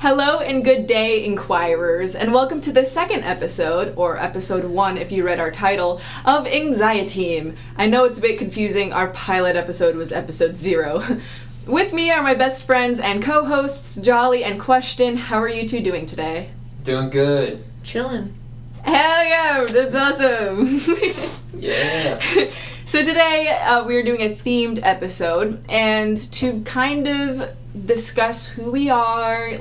Hello and good day, inquirers, and welcome to the second episode, or episode 1 if you read our title, of Anxiety. I know it's a bit confusing, our pilot episode was episode 0. With me are my best friends and co-hosts, Jolly and Question. How are you two doing today? Doing good. Chilling. Hell yeah, that's awesome! Yeah. So today, we're doing a themed episode, and to kind of discuss who we are,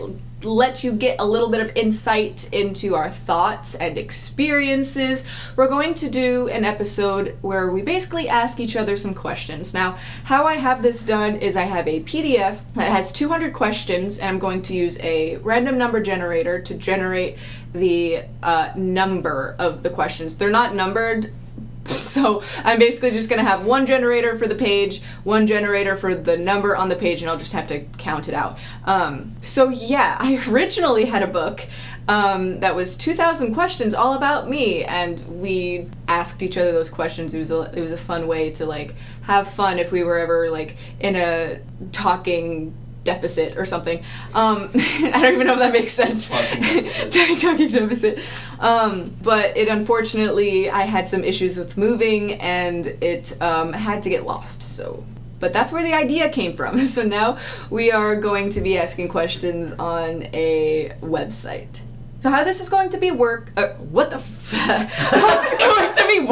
let you get a little bit of insight into our thoughts and experiences, we're going to do an episode where we basically ask each other some questions. Now, how I have this done is I have a PDF that has 200 questions, and I'm going to use a random number generator to generate the number of the questions. They're not numbered, so I'm basically just going to have one generator for the page, one generator for the number on the page, and I'll just have to count it out. So yeah, I originally had a book that was 2,000 questions all about me, and we asked each other those questions. It was a fun way to like have fun if we were ever like in a talking deficit or something. I don't even know if that makes sense. Talking deficit. But it unfortunately, I had some issues with moving and it had to get lost. So, but that's where the idea came from. So now we are going to be asking questions on a website. So how this is going to be How this is going to be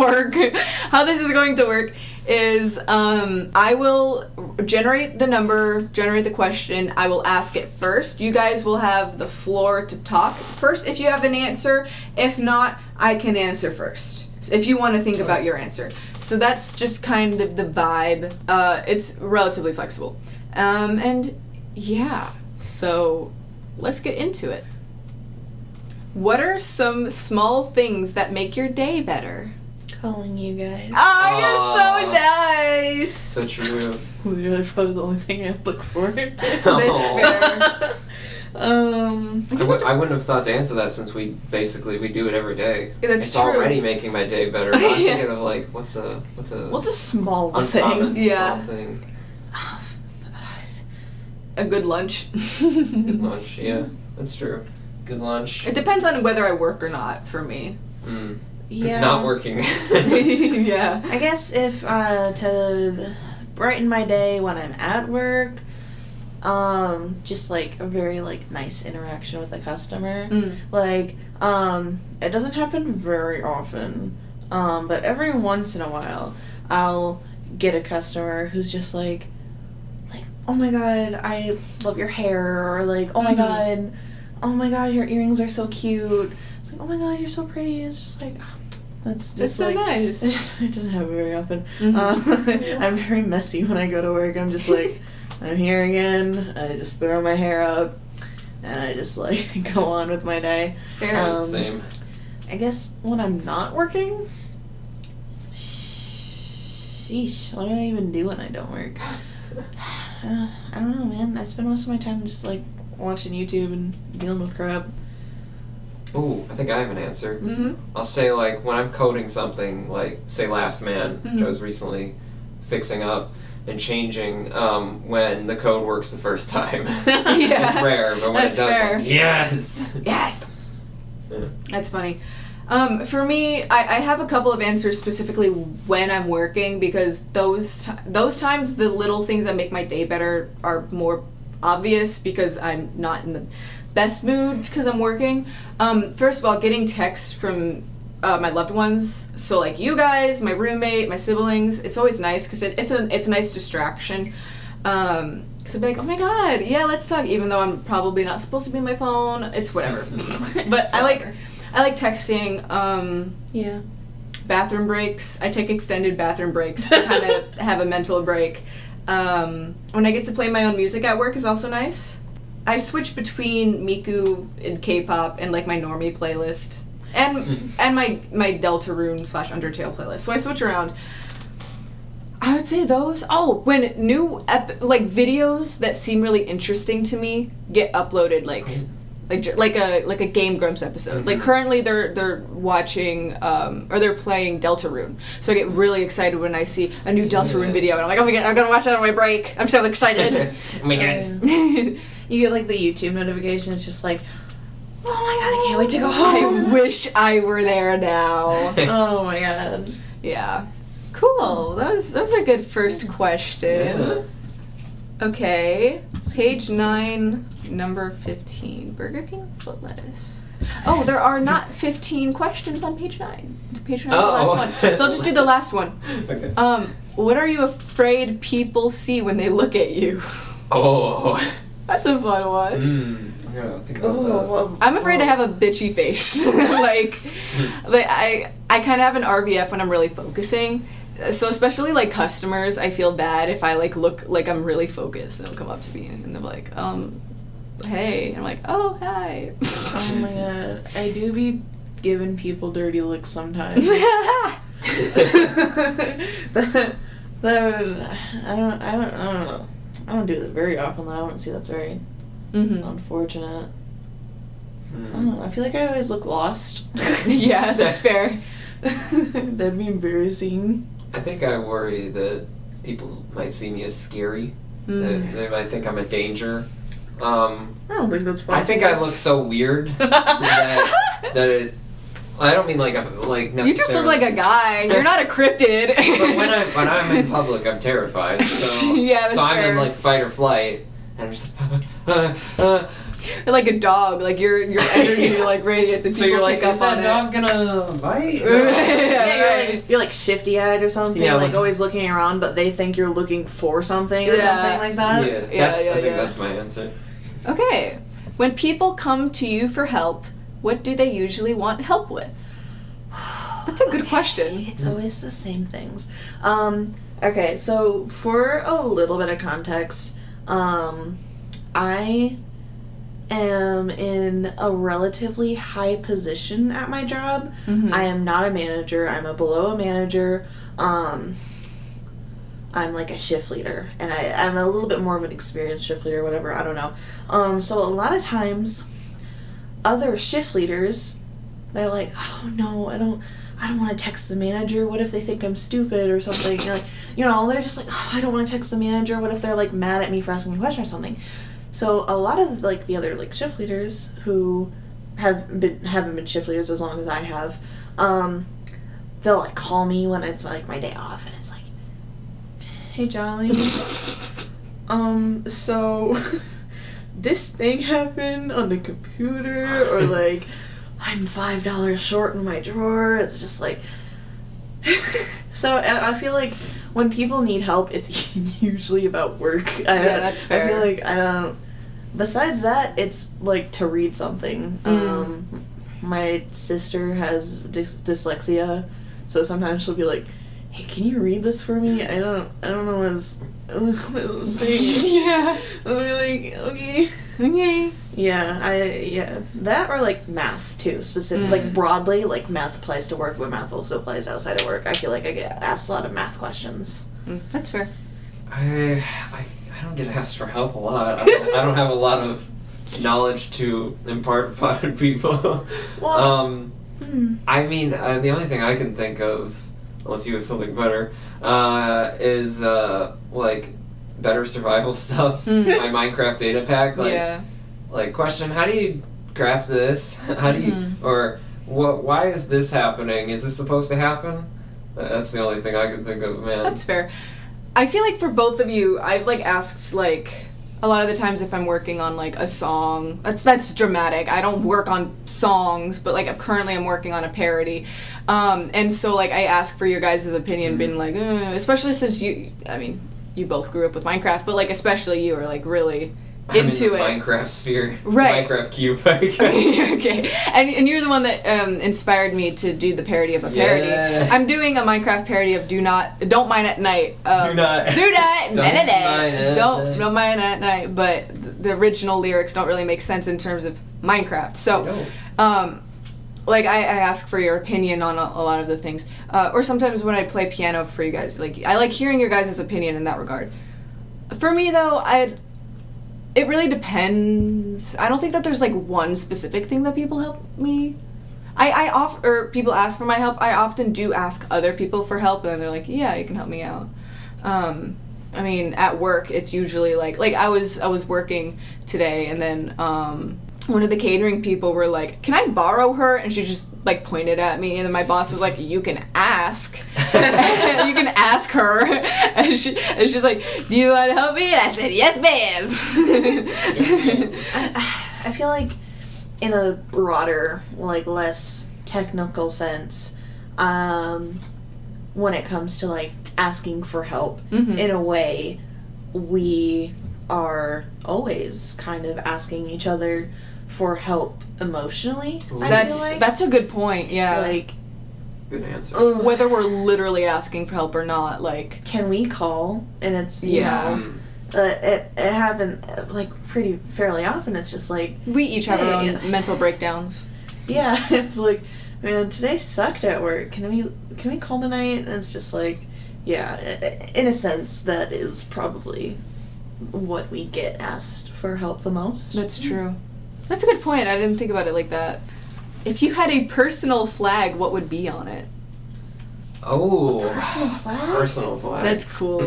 How this is going to work is I will generate the number, generate the question, I will ask it first. You guys will have the floor to talk first if you have an answer. If not, I can answer first if you want to think about your answer. So that's just kind of the vibe. It's relatively flexible. And yeah, so let's get into it. What are some small things that make your day better? Calling you guys. Oh, you're so nice! So true. Literally probably the only thing I look forward to. That's fair. I wouldn't have thought to answer that since we do it every day. That's it's true. already making my day better. I'm thinking of like what's a small uncommon thing? small thing. A good lunch. Good lunch, yeah. That's true. Good lunch. It depends on whether I work or not for me. Yeah. Not working. Yeah. I guess if to brighten my day when I'm at work, just like a very like nice interaction with a customer. Like, it doesn't happen very often, but every once in a while I'll get a customer who's just like, oh my god, I love your hair, or like, oh my god, your earrings are so cute. It's like, oh my god, you're so pretty. It's just like, that's so like, nice. It doesn't happen very often. I'm very messy when I go to work. I'm just like, I'm here again. I just throw my hair up, and I just like go on with my day. Same. I guess when I'm not working, sheesh, what do I even do when I don't work? I don't know, man. I spend most of my time just like watching YouTube and dealing with crap. Ooh, I think I have an answer. I'll say like when I'm coding something, like say Last Man, which I was recently fixing up and changing when the code works the first time. It's rare, but when it does, fair. like, yes! Yes! Yeah. That's funny. For me, I have a couple of answers specifically when I'm working, because those times the little things that make my day better are more obvious because I'm not in the best mood because I'm working. First of all, getting texts from my loved ones, so like you guys, my roommate, my siblings, it's always nice because it's a nice distraction. So I'd be like, oh my god, yeah, let's talk, even though I'm probably not supposed to be on my phone. It's whatever. But I like texting. Yeah. Bathroom breaks. I take extended bathroom breaks to kind of have a mental break. When I get to play my own music at work is also nice. I switch between Miku and K-pop and like my normie playlist and my Deltarune / Undertale playlist. So I switch around. I would say those. Oh, when new videos that seem really interesting to me get uploaded, like a Game Grumps episode. Like currently they're watching or they're playing Deltarune. So I get really excited when I see a new Deltarune video and I'm like, oh my god, I'm gonna watch that on my break. I'm so excited. Oh my god. you get like the YouTube notification. It's just like, oh my god, I can't wait to go home. I wish I were there now. Oh my god. Yeah. Cool. That was a good first question. Yeah. Okay. Page 9, number 15. Burger King foot lettuce. Oh, there are not 15 questions on page 9. Page 9 is the last one. So I'll just do the last one. Okay. What are you afraid people see when they look at you? Oh. That's a fun one. I'm gonna think about that. I'm afraid to have a bitchy face. like I kind of have an RBF when I'm really focusing. So especially like customers, I feel bad if I like look like I'm really focused and they'll come up to me and they're like, hey. And I'm like, oh, hi. Oh my god. I do be giving people dirty looks sometimes. I don't know. I don't do that very often though. I don't see that's very unfortunate. I don't know. I feel like I always look lost. Yeah, that's fair. That'd be embarrassing. I think I worry that people might see me as scary. They might think I'm a danger. I don't think that's possible. I think I look so weird that it. I don't mean like necessarily. You just look like a guy. You're not a cryptid. But when I'm in public, I'm terrified. So yeah, that's so I'm fair. in like fight or flight, and I'm just. You're like a dog. Like your energy like radiates and So people you're like, pick is up on that dog gonna bite? Yeah, you're like shifty eyed or something, Yeah, like like- always looking around, but they think you're looking for something or something like that. Yeah, I think that's my answer. Okay. When people come to you for help, what do they usually want help with? That's a good question. It's always the same things. Okay, so for a little bit of context, I am in a relatively high position at my job. I am not a manager. I'm a below a manager. I'm like a shift leader, and I'm a little bit more of an experienced shift leader, whatever, I don't know. So a lot of times, other shift leaders, they're like, oh no, I don't want to text the manager. What if they think I'm stupid or something? They're just like, oh, I don't want to text the manager. What if they're like mad at me for asking a question or something? So a lot of like the other like shift leaders who haven't been shift leaders as long as I have, they'll like call me when it's like my day off, and it's like, hey Jolly, so this thing happened on the computer, or like I'm $5 short in my drawer. It's just like so I feel like when people need help, it's usually about work. Yeah, that's fair. I feel like I don't. Besides that, it's like to read something. My sister has dyslexia, so sometimes she'll be like, hey, can you read this for me? I don't know what it's saying. Yeah. I'll be like, okay. Okay. Yeah, that or like math too, specific, like broadly, like math applies to work, but math also applies outside of work. I feel like I get asked a lot of math questions. That's fair. I don't get asked for help a lot. I don't have a lot of knowledge to impart upon people. Well, I mean, the only thing I can think of, unless you have something better, is like better survival stuff. My Minecraft data pack, like question, how do you craft this? How do you, or what? Why is this happening? Is this supposed to happen? That's the only thing I can think of, man. That's fair. I feel like for both of you, I've like asked like a lot of the times if I'm working on like a song. That's dramatic. I don't work on songs, but like currently I'm working on a parody, and so like I ask for your guys' opinion, being like, especially since you both grew up with Minecraft, but like especially you are like really into it. Minecraft sphere, right? Minecraft cube. Okay, and you're the one that inspired me to do the parody of a parody. Yeah. I'm doing a Minecraft parody of Don't Mine at Night. Don't mine at night. But the original lyrics don't really make sense in terms of Minecraft. So, like I ask for your opinion on a lot of the things, or sometimes when I play piano for you guys, like I like hearing your guys' opinion in that regard. For me though, it really depends. I don't think that there's like one specific thing that people help me. Or people ask for my help. I often do ask other people for help, and then they're like, "Yeah, you can help me out." But I mean, at work, it's usually like I was working today, and then one of the catering people were like, "Can I borrow her?" And she just like pointed at me, and then my boss was like, "You can ask, you can ask her." And she's like, "Do you want to help me?" And I said, "Yes, ma'am." I feel like in a broader, like less technical sense, when it comes to like asking for help, in a way, we are always kind of asking each other for help emotionally. That's a good point. Yeah, it's like good answer. Whether we're literally asking for help or not, like, can we call? And it's you know, it happened like fairly often. It's just like we each have our own mental breakdowns. Yeah, it's like, man, today sucked at work. Can we call tonight? And it's just like, yeah, in a sense, that is probably what we get asked for help the most. That's true. That's a good point. I didn't think about it like that. If you had a personal flag, what would be on it? Oh. Personal flag? Personal flag. That's cool.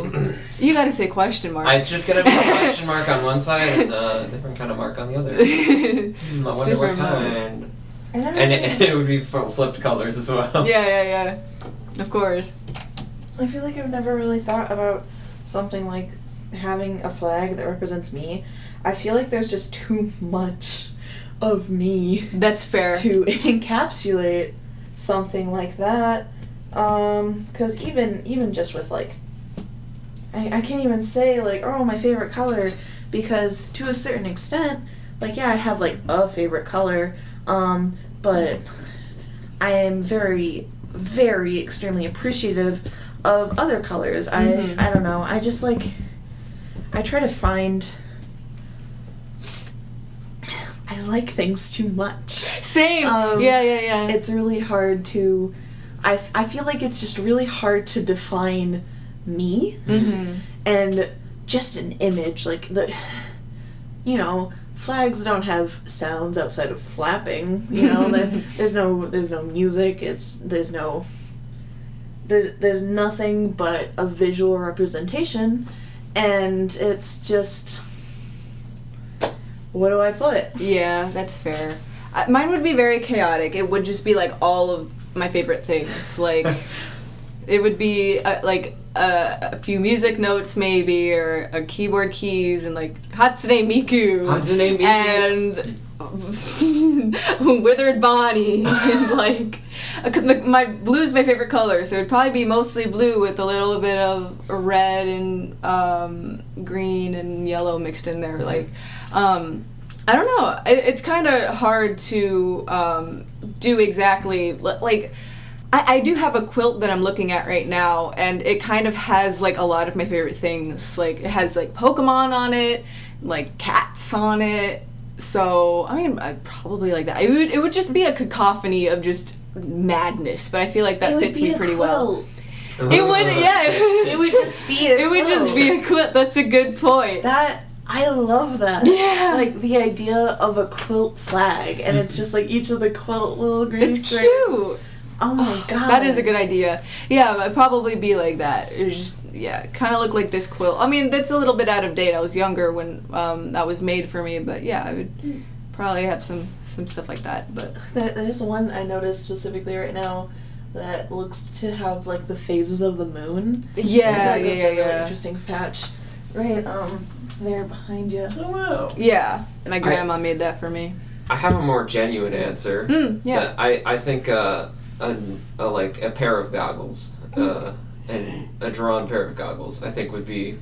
You gotta say question mark. It's just gonna be a question mark on one side and a different kind of mark on the other. I wonder what kind. And it would be flipped colors as well. Yeah. Of course. I feel like I've never really thought about something like having a flag that represents me. I feel like there's just too much of me. That's fair. To encapsulate something like that. 'Cause even just with like, I can't even say like, oh, my favorite color, because to a certain extent, like, yeah, I have like a favorite color, but I am very, very extremely appreciative of other colors. I don't know, I just like, I try to find, I like things too much. Same. Yeah. It's really hard to, I feel like it's just really hard to define me, and just an image, like flags don't have sounds outside of flapping, there's no music, there's nothing but a visual representation, and it's just, what do I put? Yeah, that's fair. Mine would be very chaotic. It would just be like all of my favorite things. Like, it would be like a few music notes maybe, or a keyboard keys, and like Hatsune Miku. And Withered Bonnie. And like, my blue's my favorite color, so it'd probably be mostly blue with a little bit of red and green and yellow mixed in there. Like, I don't know. It's kind of hard to do exactly, like, I do have a quilt that I'm looking at right now, and it kind of has like a lot of my favorite things. Like, it has like Pokemon on it, like cats on it. So, I mean, I'd probably like that. It would just be a cacophony of just madness, but I feel like that fits me pretty well. It would, yeah. It would just be a quilt. It would just be a quilt. That's a good point. I love that. Yeah. Like, the idea of a quilt flag, and it's just like each of the quilt little green It's stripes. cute. Oh my god. That is a good idea. Yeah, I'd probably be like that. It just, kind of look like this quilt. I mean, that's a little bit out of date. I was younger when that was made for me, but yeah, I would probably have some stuff like that. But there's one I noticed specifically right now that looks to have like the phases of the moon. Yeah, That's a really interesting patch. Right, there behind you. Oh wow. Yeah, my grandma made that for me. I have a more genuine answer. Yeah. I think a pair of goggles, and a drawn pair of goggles, I think would be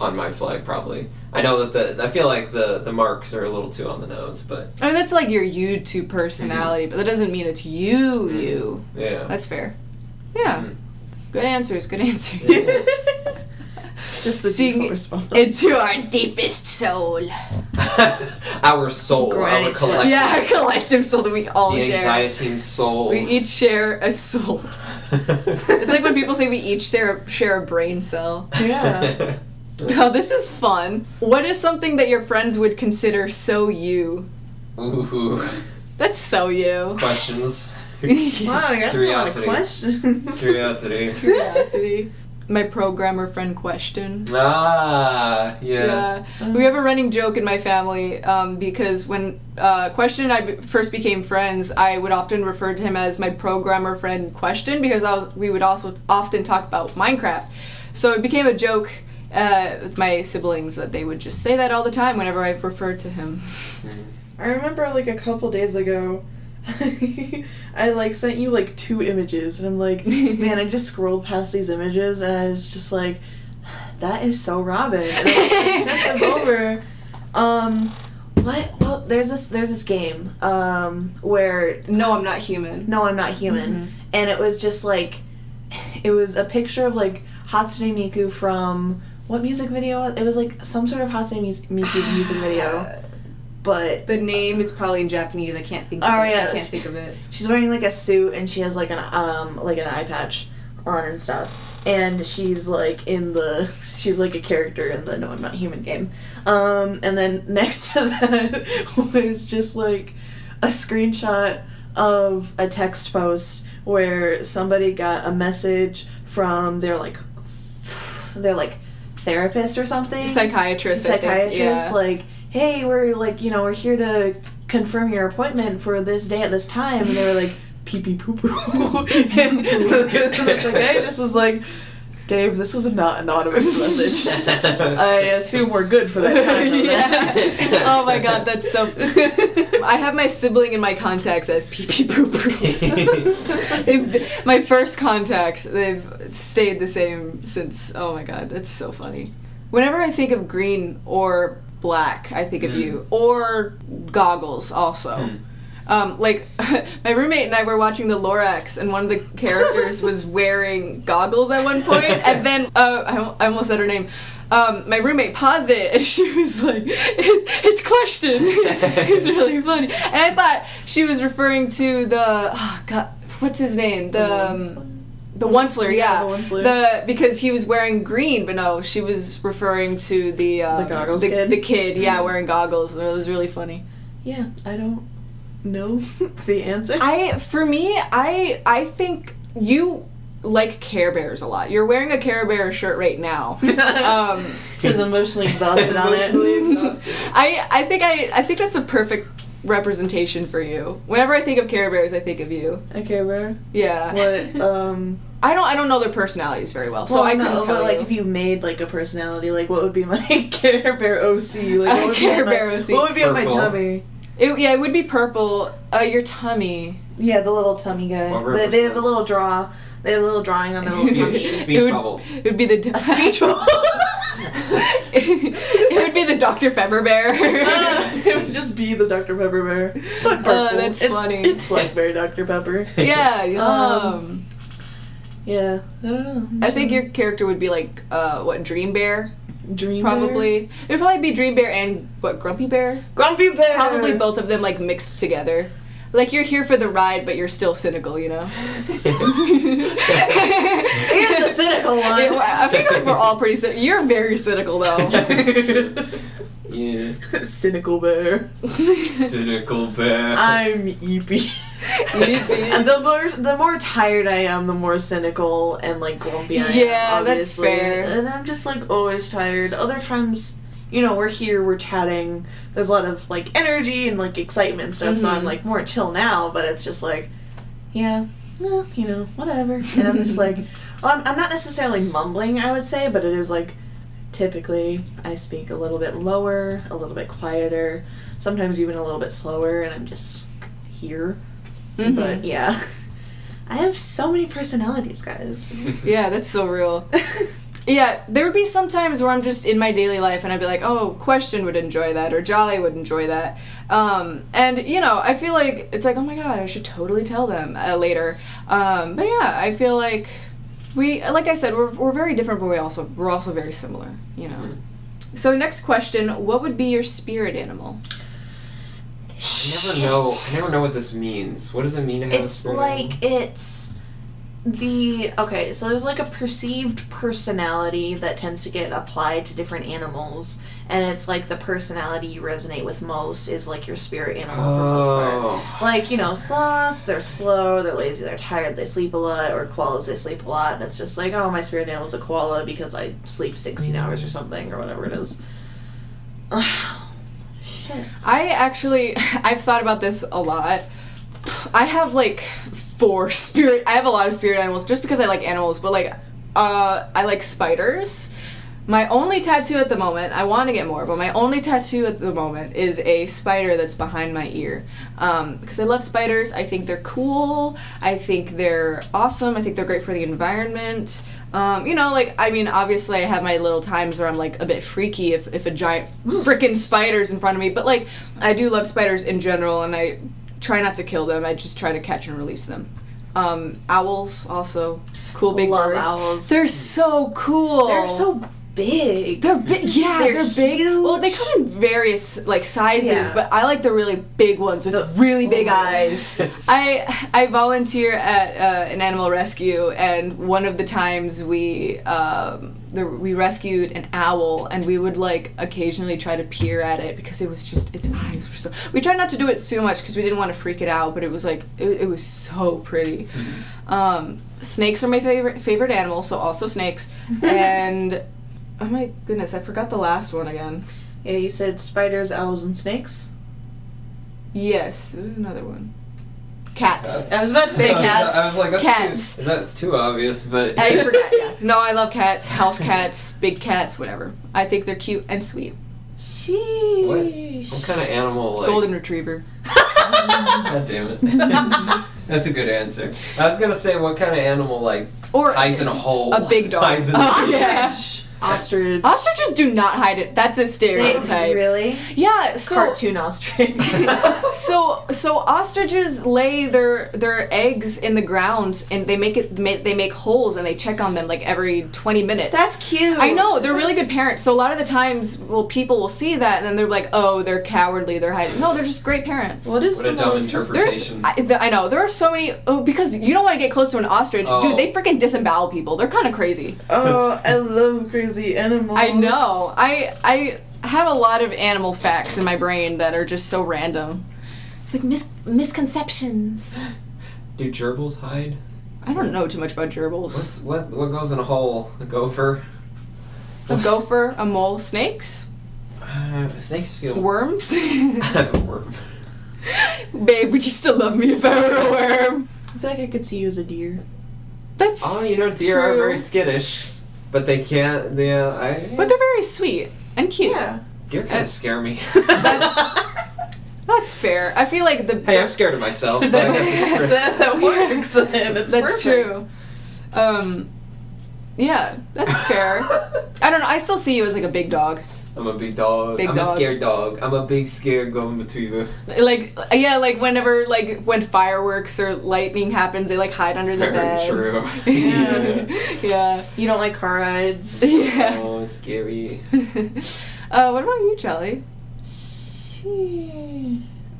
on my flag probably. I know that I feel like the marks are a little too on the nose, but I mean, that's like your YouTube personality, but that doesn't mean it's you. Yeah. That's fair. Yeah. Good answers. Just the default response. Into our deepest soul. Our soul, our collective. Yeah, our collective soul that we all share. The anxiety soul. We each share a soul. It's like when people say we each share a brain cell. Yeah. Oh, this is fun. What is something that your friends would consider so you? Ooh. That's so you. Questions. Wow, I guess a lot of questions. Curiosity. my programmer friend Question. Yeah. We have a running joke in my family because when Question and I first became friends, I would often refer to him as my programmer friend Question because we would also often talk about Minecraft. So it became a joke with my siblings that they would just say that all the time whenever I referred to him. I remember like a couple days ago, I like sent you like 2 images, and I'm like, man, I just scrolled past these images, and I was just like, that is so Robyn. And I sent them over. What? Well, there's this game where No, I'm Not Human. No, I'm Not Human, and it was just like, it was a picture of like Hatsune Miku from what music video? It was like some sort of Hatsune Miku music video. But the name is probably in Japanese. I can't think of it. I can't think of it. She's wearing like a suit and she has like an eye patch on and stuff. And she's like she's like a character in the No I'm Not Human game. And then next to that was just like a screenshot of a text post where somebody got a message from their therapist or something. Psychiatrist, yeah. Like, hey, we're like, we're here to confirm your appointment for this day at this time, and they were like, pee pee poo poo. And the psychiatrist was like, Dave, this was not an anonymous message. I assume we're good for that time. Yeah. Oh my god, that's so. I have my sibling in my contacts as pee pee poo poo. My first contacts, they've stayed the same since. Oh my god, that's so funny. Whenever I think of green or black, I think of you. Or goggles, also. Like, my roommate and I were watching the Lorax, and one of the characters was wearing goggles at one point, and then, I almost said her name. My roommate paused it, and she was like, it's Question. It's really funny. And I thought she was referring to what's his name? The Onceler, yeah. The Onceler. Because he was wearing green, but no, she was referring to the goggles kid. The kid, yeah, wearing goggles, and it was really funny. Yeah, I don't know the answer. I think you like Care Bears a lot. You're wearing a Care Bear shirt right now. Says emotionally exhausted on it. I think that's a perfect representation for you. Whenever I think of Care Bears, I think of you. A Care Bear? Yeah. What? I don't know their personalities very well, so I couldn't tell you. Like, if you made like a personality, like what would be my Care Bear OC? Like, what would Care Bear OC. What would be on my tummy? It would be purple. Your tummy. Yeah, the little tummy guy. They have a little draw. They have a little drawing on their little tummy. Speech bubble. It would be a speech bubble. It would be the Dr. Pepper bear. It would just be the Dr. Pepper bear. But purple. That's funny. It's blackberry Dr. Pepper. Yeah. Yeah. I don't know. I think your character would be like Dream Bear. Dream probably. Bear? It would probably be Dream Bear and Grumpy Bear. Grumpy Bear. Probably both of them like mixed together. Like, you're here for the ride, but you're still cynical, you know? Here's the cynical one. I think like we're all pretty cynical. You're very cynical, though. Yeah. Cynical bear. Cynical bear. I'm Eepy. And the more tired I am, the more cynical and like grumpy I am. Yeah, that's fair. And I'm just like always tired. Other times, we're here, we're chatting. There's a lot of like energy and like excitement and stuff. So I'm like more chill now. But it's just like, yeah, whatever. And I'm just like, well, I'm not necessarily mumbling, I would say, but it is like. Typically, I speak a little bit lower, a little bit quieter, sometimes even a little bit slower, and I'm just here. Mm-hmm. But yeah, I have so many personalities, guys. Yeah, that's so real. Yeah, there would be some times where I'm just in my daily life and I'd be like, oh, Question would enjoy that, or Jolly would enjoy that. And, I feel like, it's like, oh my god, I should totally tell them later. But yeah, I feel like... like I said, we're very different, but we're also very similar, So the next question, what would be your spirit animal? I never know what this means. What does it mean to have a spirit animal? It's okay, so there's like a perceived personality that tends to get applied to different animals, and it's like the personality you resonate with most is like your spirit animal for the most part. Like, sloths, they're slow, they're lazy, they're tired, they sleep a lot, or koalas, they sleep a lot, and it's just like, oh, my spirit animal's a koala because I sleep 16 hours or something, or whatever it is. Shit. I've thought about this a lot. I have, like, I have a lot of spirit animals just because I like animals, but, like, I like spiders. My only tattoo at the moment, I want to get more, but my only tattoo at the moment is a spider that's behind my ear. Because I love spiders. I think they're cool. I think they're awesome. I think they're great for the environment. Obviously I have my little times where I'm, like, a bit freaky if a giant frickin' spider's in front of me. But, like, I do love spiders in general, and I try not to kill them. I just try to catch and release them. Owls, also. Cool big Love birds. owls. They're so cool. They're so big. They're big. Yeah, they're big. Huge. Well, they come in various, like, sizes, Yeah. but I like the really big ones with really big eyes. I volunteer at an animal rescue, and one of the times we rescued an owl, and we would, like, occasionally try to peer at it because it was just, its eyes were so... We tried not to do it too much because we didn't want to freak it out, but it was, like, it was so pretty. Snakes are my favorite animal, so also snakes. And... Oh my goodness, I forgot the last one again. Yeah, you said spiders, owls, and snakes? Yes, there's another one. Cats. I was about to say cats. I was like, that's Cats. That's too obvious, but... I forgot, yeah. No, I love cats. House cats, big cats, whatever. I think they're cute and sweet. Sheesh. What kind of animal, like... Golden retriever. God damn it. That's a good answer. I was gonna say, what kind of animal, like, Or hides in a just hole? a big dog. Hides in a Oh, yeah. Ostrich. Ostriches do not hide it. That's a stereotype. Really? Yeah, so... Cartoon ostrich. So ostriches lay their eggs in the ground, and they make holes, and they check on them like every 20 minutes. That's cute. I know, they're really good parents. So a lot of the times, people will see that, and then they're like, oh, they're cowardly, they're hiding. No, they're just great parents. What is What the a dumb most... interpretation. I know, there are so many, because you don't want to get close to an ostrich. Oh. Dude, they freaking disembowel people. They're kind of crazy. Oh, I love crazy animals. I know. I have a lot of animal facts in my brain that are just so random. It's like misconceptions. Do gerbils hide? I don't know too much about gerbils. What goes in a hole? A gopher? A gopher, a mole, snakes, Snakes feel... worms. I'm a worm. Babe, would you still love me if I were a worm? I feel like I could see you as a deer. That's Oh, deer are true. very skittish. But they can't... But they're very sweet and cute. Yeah. Deer kind of scare me. That's fair. I feel like the... Hey, I'm scared of myself, so I guess it's true. That works then. It's That's perfect. true. Yeah, that's fair. I don't know. I still see you as like a big dog. I'm a big dog. Big I'm dog. a scared dog. I'm a big scared golden retriever. Like, yeah, like whenever, like, when fireworks or lightning happens, they, like, hide under the Very bed. true. Yeah. You don't like car rides? Yeah. Oh, scary. What about you, Charlie?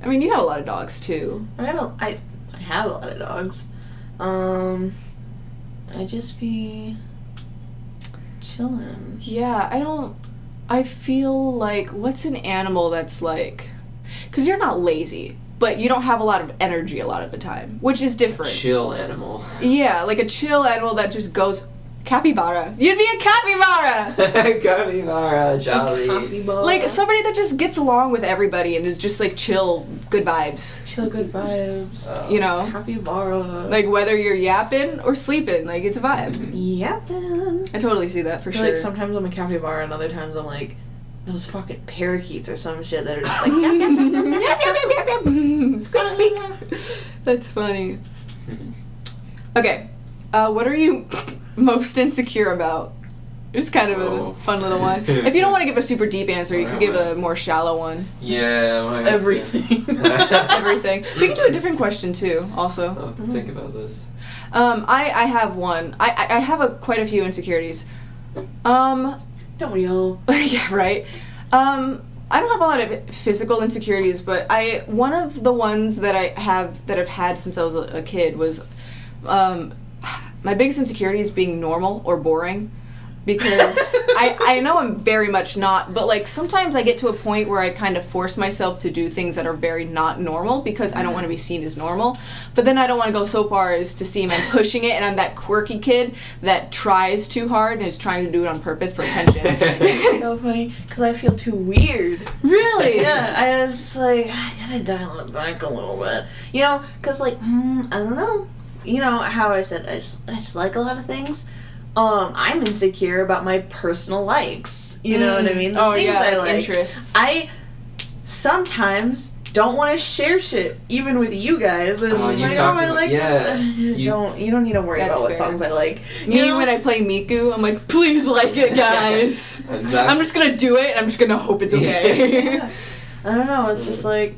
I mean, you have a lot of dogs, too. I have a lot of dogs. I just be chilling. Yeah, I feel like, what's an animal that's like, because you're not lazy, but you don't have a lot of energy a lot of the time, which is different. Chill animal. Yeah, like a chill animal that just goes, capybara. You'd be a capybara! Capybara, jolly. Capybara. Like somebody that just gets along with everybody and is just like chill, good vibes. Chill, good vibes. You know? Capybara. Like whether you're yapping or sleeping, like it's a vibe. Yapping. I totally see that for I feel sure. like sometimes I'm a capybara and other times I'm like those fucking parakeets or some shit that are just like yap, yap, yap, yap, yap, yap, yap, yap. Squeak, squeak. That's funny. Okay, what are you most insecure about? It's kind of a fun little one. If you don't want to give a super deep answer, you could give a more shallow one. Yeah, I have to. Everything. Everything. We can do a different question too, also. I'll have to think about this. I have one. I have quite a few insecurities. Don't we all? Yeah, right. I don't have a lot of physical insecurities, but one of the ones that I've had since I was a kid was my biggest insecurity is being normal or boring. because I know I'm very much not, but like sometimes I get to a point where I kind of force myself to do things that are very not normal because I don't want to be seen as normal, but then I don't want to go so far as to seem I'm pushing it and I'm that quirky kid that tries too hard and is trying to do it on purpose for attention. It's so funny because I feel too weird. Really? Yeah, I was like, I gotta dial it back a little bit, you know, because like I don't know, you know how I said I just like a lot of things. I'm insecure about my personal likes. You know what I mean? The things I like. Interests. I sometimes don't want to share shit, even with you guys. It's just like, I like this. You don't need to worry about what songs I like. Me, when I play Miku, I'm like, please like it, guys. Exactly. I'm just gonna do it, and I'm just gonna hope it's okay. Yeah. I don't know, it's just like,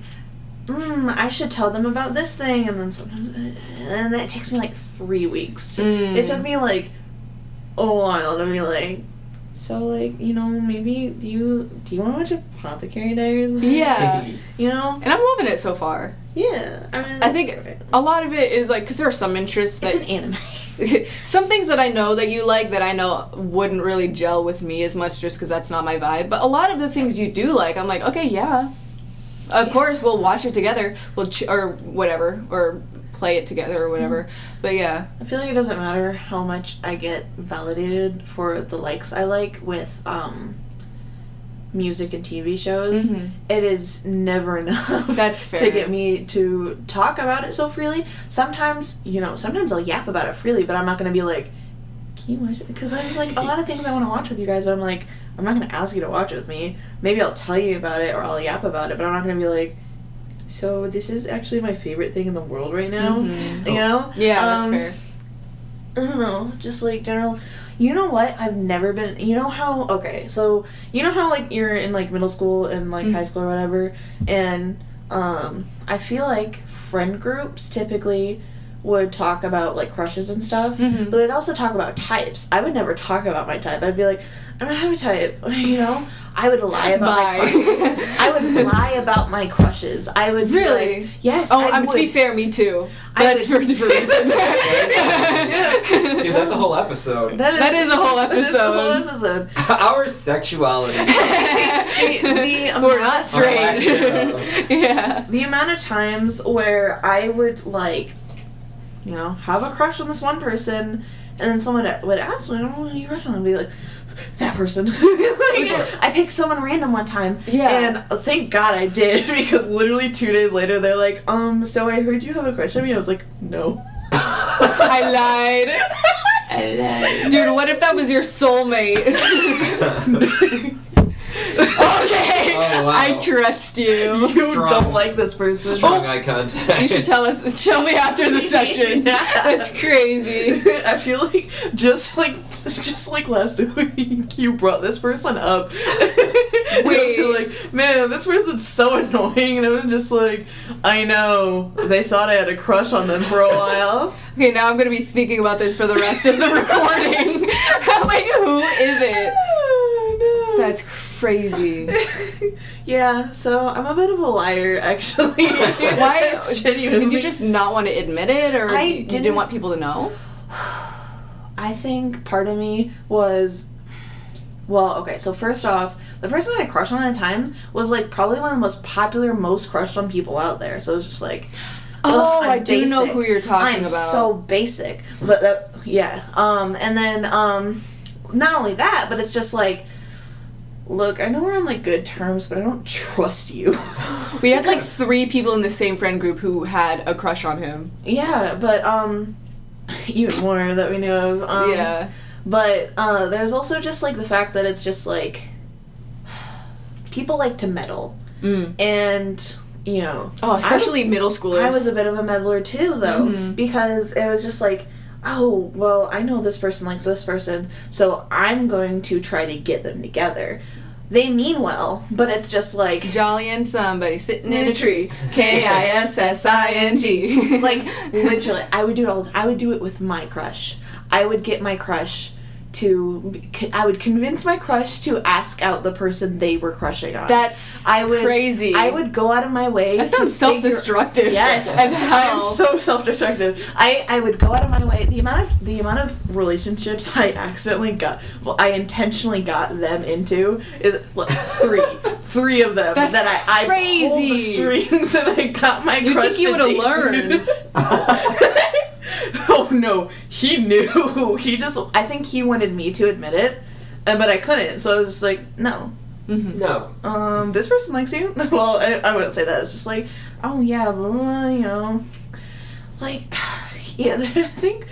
I should tell them about this thing, and then sometimes, and it takes me like 3 weeks. It took me like a while to be like, so like, you know, maybe do you want to watch Apothecary Diaries? Yeah. You know? And I'm loving it so far. Yeah. I mean, I think a lot of it is like, because there are some interests that... It's an anime. Some things that I know that you like that I know wouldn't really gel with me as much just because that's not my vibe. But a lot of the things you do like, I'm like, okay, yeah. Of course, we'll watch it together. Or whatever. Or play it together or whatever. But yeah. I feel like it doesn't matter how much I get validated for the likes I like with music and TV shows. It is never enough. That's fair. To get me to talk about it so freely. Sometimes I'll yap about it freely, but I'm not going to be like, can you watch it? Because there's like a lot of things I want to watch with you guys, but I'm like, I'm not going to ask you to watch it with me. Maybe I'll tell you about it or I'll yap about it, but I'm not going to be like, so this is actually my favorite thing in the world right now. You know? Yeah, that's fair. I don't know, just like general. You know what? I've never been. You know how? Okay, so you know how like you're in like middle school and like high school or whatever, and I feel like friend groups typically would talk about like crushes and stuff, but they'd also talk about types. I would never talk about my type. I'd be like, I don't have a type, you know. I would lie about my crushes. I would lie about my crushes. I would really, be like, yes. Oh, to be fair, me too. But that's for a different reason. Dude, that's a whole episode. That is a whole episode. Our sexuality. We're not straight. Yeah. The amount of times where I would like, you know, have a crush on this one person, and then someone would ask me, I don't know who you crush on, and be like, that person. I picked someone random one time, and thank God I did, because literally 2 days later they're like, so I heard you have a crush on me. I was like, no. I lied. Dude, what if that was your soulmate? Okay, oh, wow. I trust you. You don't like this person. Strong eye contact. You should tell me after the session. That's crazy. I feel like just like last week you brought this person up. Wait. You're like, man, this person's so annoying, and I'm just like, I know. They thought I had a crush on them for a while. Okay, now I'm gonna be thinking about this for the rest of the recording. I'm like, who is it? That's crazy. Yeah, so I'm a bit of a liar, actually. Why? Genuinely. Did you just not want to admit it, or you didn't want people to know? I think part of me was, well, okay, so first off, the person I had crushed on at the time was like probably one of the most popular, most crushed on people out there. So it was just like, oh, I do know who you're talking about. I'm so basic, but yeah. And then not only that, but it's just like, look, I know we're on like good terms, but I don't trust you. We had like 3 people in the same friend group who had a crush on him. Yeah, but even more that we knew of. Yeah. But there's also just like the fact that it's just like people like to meddle, and you know. Oh, especially middle schoolers. I was a bit of a meddler too, though, because it was just like, oh, well, I know this person likes this person, so I'm going to try to get them together. They mean well, but it's just like... Jolly and somebody sitting in a tree. Kissing. Like, literally, I would do it all the time. I would do it with my crush. I would get my crush I would convince my crush to ask out the person they were crushing on. That's crazy. I would go out of my way. That sounds self-destructive. Yes, as hell. I'm so self-destructive. I would go out of my way. The amount of relationships I intentionally got them into is three of them. That's that I pulled the strings and I got my you crush. Think you would have learned? Oh no, he knew. I think he wanted me to admit it, but I couldn't. So I was just like, no. Mm-hmm. No. This person likes you. Well, I wouldn't say that. It's just like, oh yeah, like, yeah. I think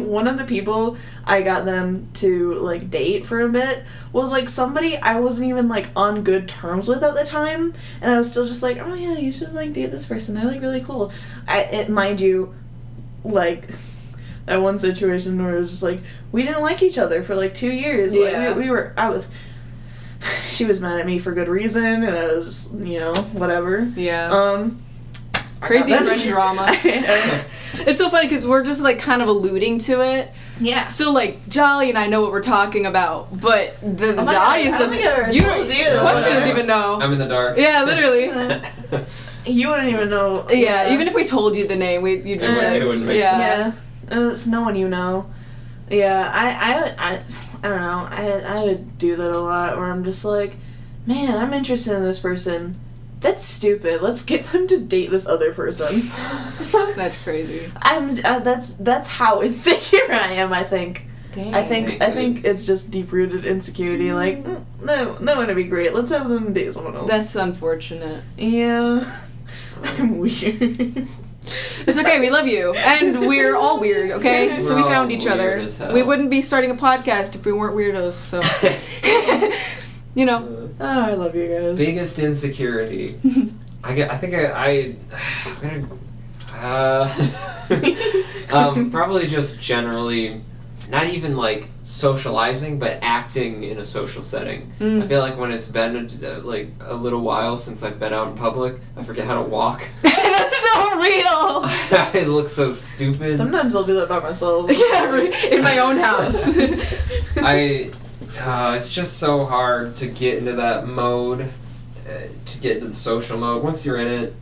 one of the people I got them to like date for a bit was like somebody I wasn't even like on good terms with at the time, and I was still just like, oh yeah, you should like date this person. They're like really cool. Mind you, like that one situation where it was just like we didn't like each other for like 2 years. Yeah. Like, she was mad at me for good reason, and I was just whatever. Yeah. Crazy friend drama. It's so funny because we're just like kind of alluding to it. Yeah. So like Jolly and I know what we're talking about, but the audience doesn't. The question doesn't even know. I'm in the dark. Yeah, literally. You wouldn't even know. Yeah, even if we told you the name, you'd be like, it wouldn't make sense. Yeah. It's no one you know. Yeah, I don't know. I would do that a lot where I'm just like, man, I'm interested in this person. That's stupid. Let's get them to date this other person. That's crazy. That's how insecure I am. I think. Dang. I think it's just deep rooted insecurity. Like, no, that would be great. Let's have them date someone else. That's unfortunate. Yeah, I'm weird. It's okay, we love you. And we're all weird, okay? So we found each other. We wouldn't be starting a podcast if we weren't weirdos, so. Oh, I love you guys. Biggest insecurity. Probably just generally, not even like socializing, but acting in a social setting. I feel like when it's been like a little while since I've been out in public, I forget how to walk. That's so real! I look so stupid. Sometimes I'll do that by myself. Yeah, in my own house. It's just so hard to get into that mode, to get into the social mode. Once you're in it,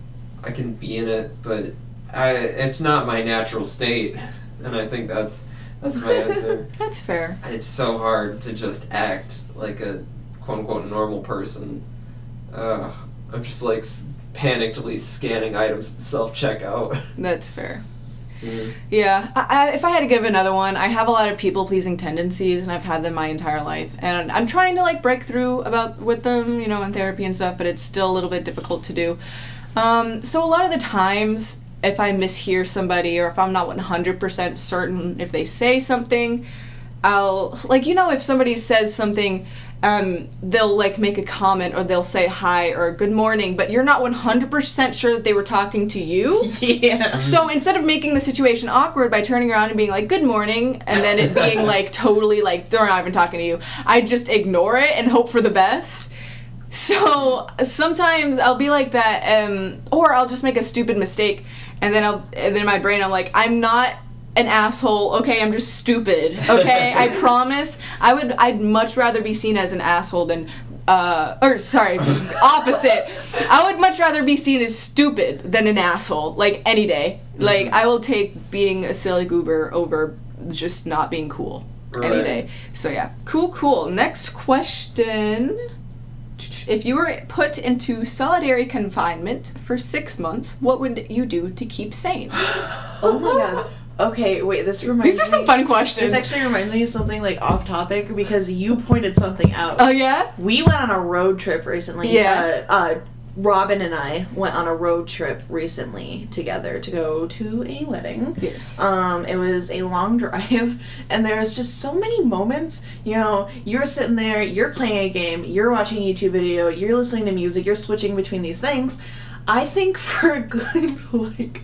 I can be in it, but it's not my natural state, and I think that's my answer. That's fair. It's so hard to just act like a quote-unquote normal person. I'm just like panickedly scanning items at the self-checkout. That's fair. Mm-hmm. Yeah, if I had to give another one, I have a lot of people-pleasing tendencies, and I've had them my entire life. And I'm trying to, like, break through with them, in therapy and stuff, but it's still a little bit difficult to do. So a lot of the times, if I mishear somebody, or if I'm not 100% certain if they say something, I'll, if somebody says something, they'll, make a comment, or they'll say hi, or good morning, but you're not 100% sure that they were talking to you. Yeah. So instead of making the situation awkward by turning around and being like, good morning, and then it being, totally, they're not even talking to you, I just ignore it and hope for the best. So sometimes I'll be like that, or I'll just make a stupid mistake, and then in my brain I'm like, I'm not an asshole, okay, I'm just stupid, okay, I promise. I'd much rather be seen as an asshole than, opposite. I would much rather be seen as stupid than an asshole, any day. I will take being a silly goober over just not being cool any day. So yeah, cool. Next question. If you were put into solitary confinement for 6 months, what would you do to keep sane? Oh my god. Okay, wait, this reminds me... These are some fun questions. This actually reminds me of something, off topic, because you pointed something out. Oh, yeah? We went on a road trip recently. Yeah. Robyn and I went on a road trip recently together to go to a wedding. Yes. It was a long drive, and there's just so many moments, you're sitting there, you're playing a game, you're watching a YouTube video, you're listening to music, you're switching between these things. I think for a good,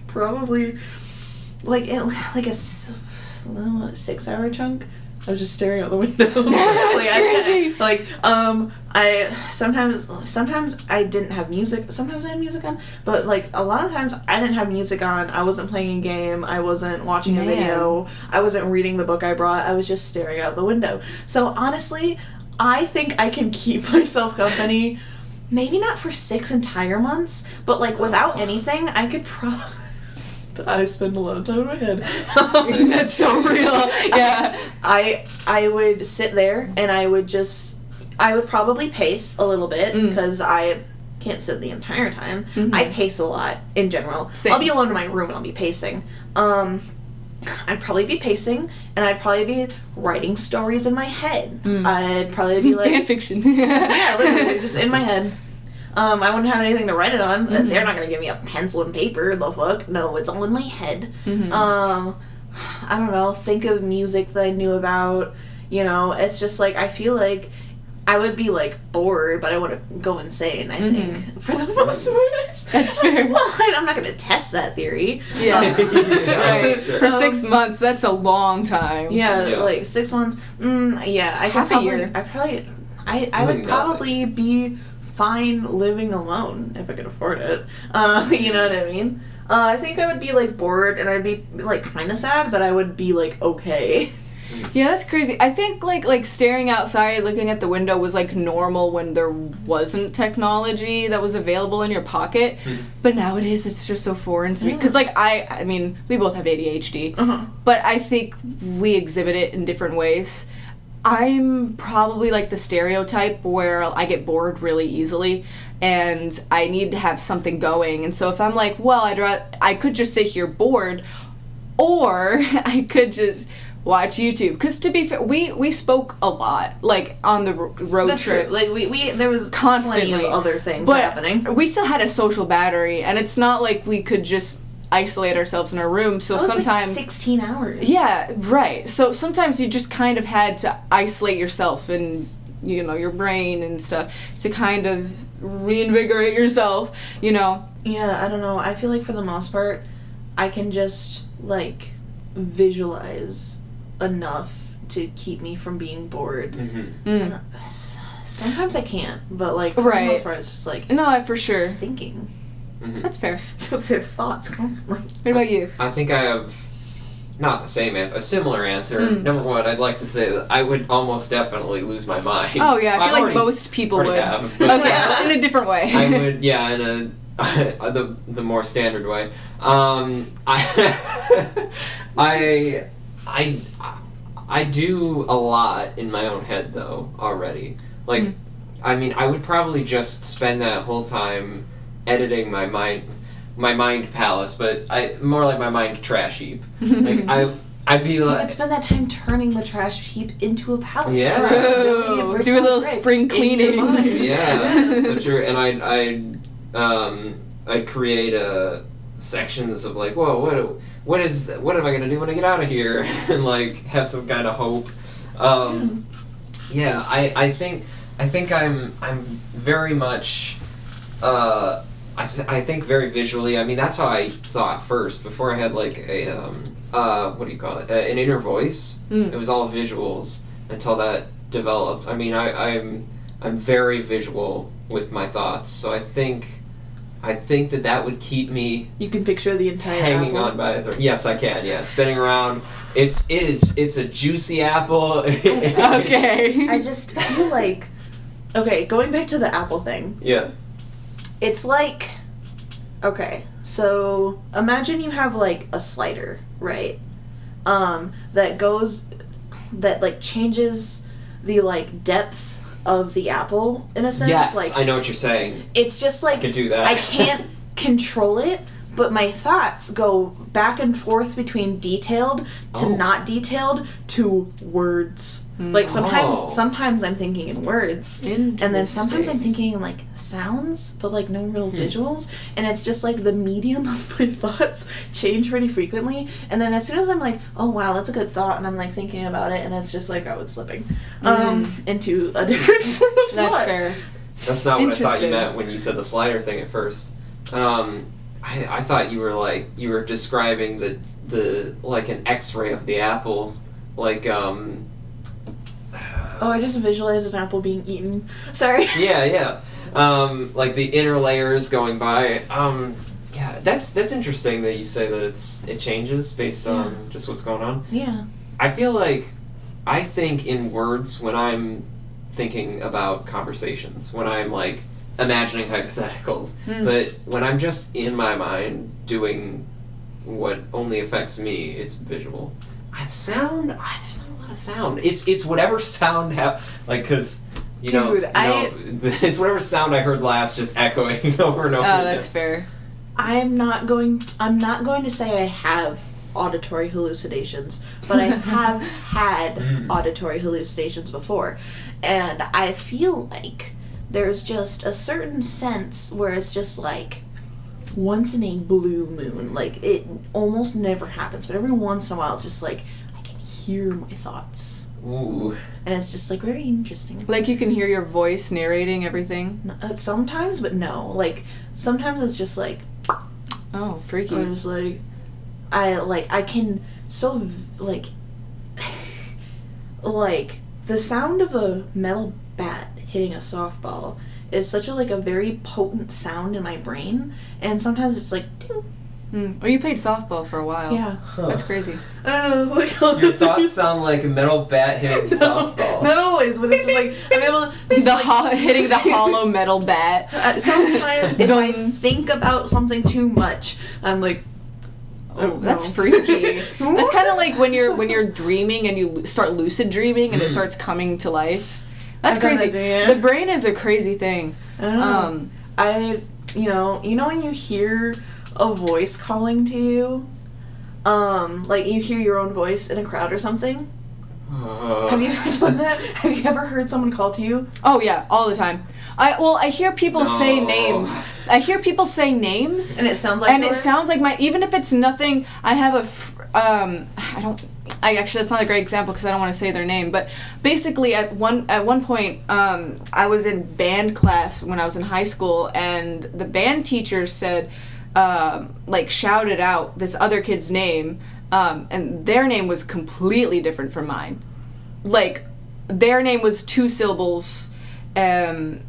probably... a 6-hour chunk, I was just staring out the window. That's crazy. I sometimes I didn't have music. Sometimes I had music on, but like a lot of times I didn't have music on. I wasn't playing a game. I wasn't watching a video. I wasn't reading the book I brought. I was just staring out the window. So honestly, I think I can keep myself company. Maybe not for 6 entire months, but like without anything, I could probably. I spend a lot of time in my head. That's so real. Yeah. I would sit there and I would probably pace a little bit because I can't sit the entire time. I pace a lot in general. Same. I'll be alone in my room and I'll be pacing. I'd probably be pacing and I'd probably be writing stories in my head. I'd probably be like... fan fiction. Yeah, literally, just in my head. I wouldn't have anything to write it on. They're not going to give me a pencil and paper. The fuck? No, it's all in my head. I don't know. Think of music that I knew about. You know, it's just like, I feel like I would be like bored, but I wouldn't go insane, I think, for the most part. That's fair. Well, I'm not going to test that theory. Yeah. Right. Sure. For 6 months, that's a long time. Yeah, Yeah. like 6 months. Yeah, I could Half a probably... year. I would probably be fine living alone if I could afford it. You know what I mean? I think I would be like bored and I'd be like kind of sad, but I would be like okay. Yeah, that's crazy. I think like staring outside, looking at the window was like normal when there wasn't technology that was available in your pocket. But nowadays it's just so foreign to me because like I mean we both have ADHD, but I think we exhibit it in different ways. I'm probably like the stereotype where I get bored really easily and I need to have something going. And so if I'm like, well, I could just sit here bored, or I could just watch YouTube. Because to be fair, we spoke a lot, like on the road That's trip. true. Like we there was Constantly. plenty of other things But happening. we still had a social battery, and it's not like we could just isolate ourselves in our room. So That was sometimes like 16 hours. yeah, right. So sometimes you just kind of had to isolate yourself and, you know, your brain and stuff to kind of reinvigorate yourself, you know. Yeah, I don't know. I feel like for the most part, I can just, like, visualize enough to keep me from being bored. Sometimes I can't, but, like, for the most part, it's just, like... No, for sure. Just thinking. That's fair. So there's thoughts constantly. What about you? I think I have not the same answer, a similar answer. Number one, I'd like to say that I would almost definitely lose my mind. Oh, yeah, I feel like already- most people already would. have, but- Okay, in a different way. I would, yeah, in the more standard way. I do a lot in my own head though already. Like, I mean, I would probably just spend that whole time editing my mind palace, but more like my mind trash heap. Like I'd be You like, could spend that time turning the trash heap into a palace. Yeah. True. Do a little spring cleaning. yeah, so true. And I'd create sections of like, whoa, what am I gonna do when I get out of here, and like have some kind of hope. Yeah, I think I'm very much. I think very visually. I mean, that's how I saw it first. Before I had like a what do you call it? An inner voice. It was all visuals until that developed. I mean, I'm very visual with my thoughts, so I think that would keep me. You can picture the entire hanging apple. on by a thread. Yes, I can. Yeah, spinning around. It's a juicy apple. Okay. I just feel like, okay, going back to the apple thing. Yeah. It's like, okay, so imagine you have like a slider, right? That like changes the like depth of the apple in a sense. Yes, like I know what you're saying. it's just like I could do that. I can't control it, but my thoughts go back and forth between detailed to not detailed to words. Like sometimes I'm thinking in words, and then sometimes I'm thinking in like sounds, but like no real visuals. And it's just like the medium of my thoughts change pretty frequently. And then as soon as I'm like, oh wow, that's a good thought, and I'm like thinking about it, and it's just like, oh, it's slipping into a different form of thought. That's fair. That's not what I thought you Interesting. meant when you said the slider thing at first. I thought you were describing the like an X-ray of the apple, like Oh, I just visualized an apple being eaten. Sorry. Yeah. Like the inner layers going by. Yeah, that's interesting that you say that it changes based on just what's going on. Yeah. I feel like I think in words when I'm thinking about conversations, when I'm like imagining hypotheticals, but when I'm just in my mind doing what only affects me, it's visual. Sound, there's not a lot of sound. It's whatever sound because it's whatever sound I heard last, just echoing over and over. Oh, that's fair. I'm not going to say I have auditory hallucinations, but I have had auditory hallucinations before, and I feel like there's just a certain sense where it's just like once in a blue moon, like it almost never happens, but every once in a while it's just like I can hear my thoughts. Ooh. And it's just like very interesting. Like you can hear your voice narrating everything? Sometimes, but no. Like sometimes it's just like, oh, freaky. I was like, I can so like like the sound of a metal bat hitting a softball is such a very potent sound in my brain, and sometimes it's like ding. Oh, you played softball for a while. Yeah. Huh. That's crazy. I don't know, Your thoughts sound like a metal bat hitting softball. Not always, but it's just like I'm able to Hitting the hollow metal bat. Sometimes if I think about something too much, I'm like, oh, that's freaky. That's kind of like when you're dreaming and you start lucid dreaming and it starts coming to life. That's crazy. The brain is a crazy thing. You know when you hear a voice calling to you, like you hear your own voice in a crowd or something. Have you ever done that? Have you ever heard someone call to you? Oh yeah, all the time. I hear people say names. I hear people say names, and it sounds like yours? It sounds like mine. Even if it's nothing, I have actually that's not a great example because I don't want to say their name. But basically, at one point, I was in band class when I was in high school, and the band teacher said, shouted out this other kid's name, and their name was completely different from mine. Like, their name was 2 syllables. Okay.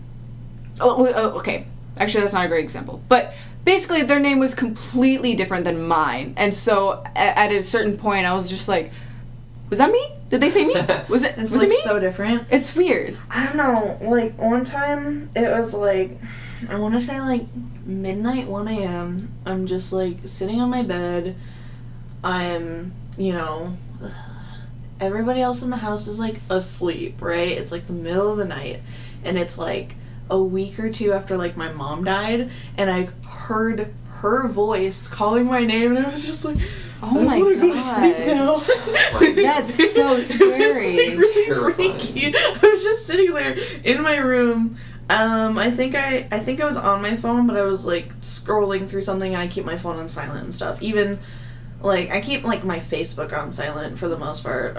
Actually, that's not a great example. But basically, their name was completely different than mine. And so, at a certain point, I was just like, was that me? Did they say me? Was it me? So different. It's weird. I don't know. Like, one time, it was like, I want to say like midnight, 1 a.m. I'm just like sitting on my bed. I'm, everybody else in the house is like asleep, right? It's like the middle of the night. And it's like a week or two after like my mom died, and I heard her voice calling my name, and I was just like, oh my god, I want to go to sleep now. That's so scary. It was like really freaky. I was just sitting there in my room. I think I was on my phone, but I was like scrolling through something, and I keep my phone on silent and stuff. Even like I keep like my Facebook on silent for the most part,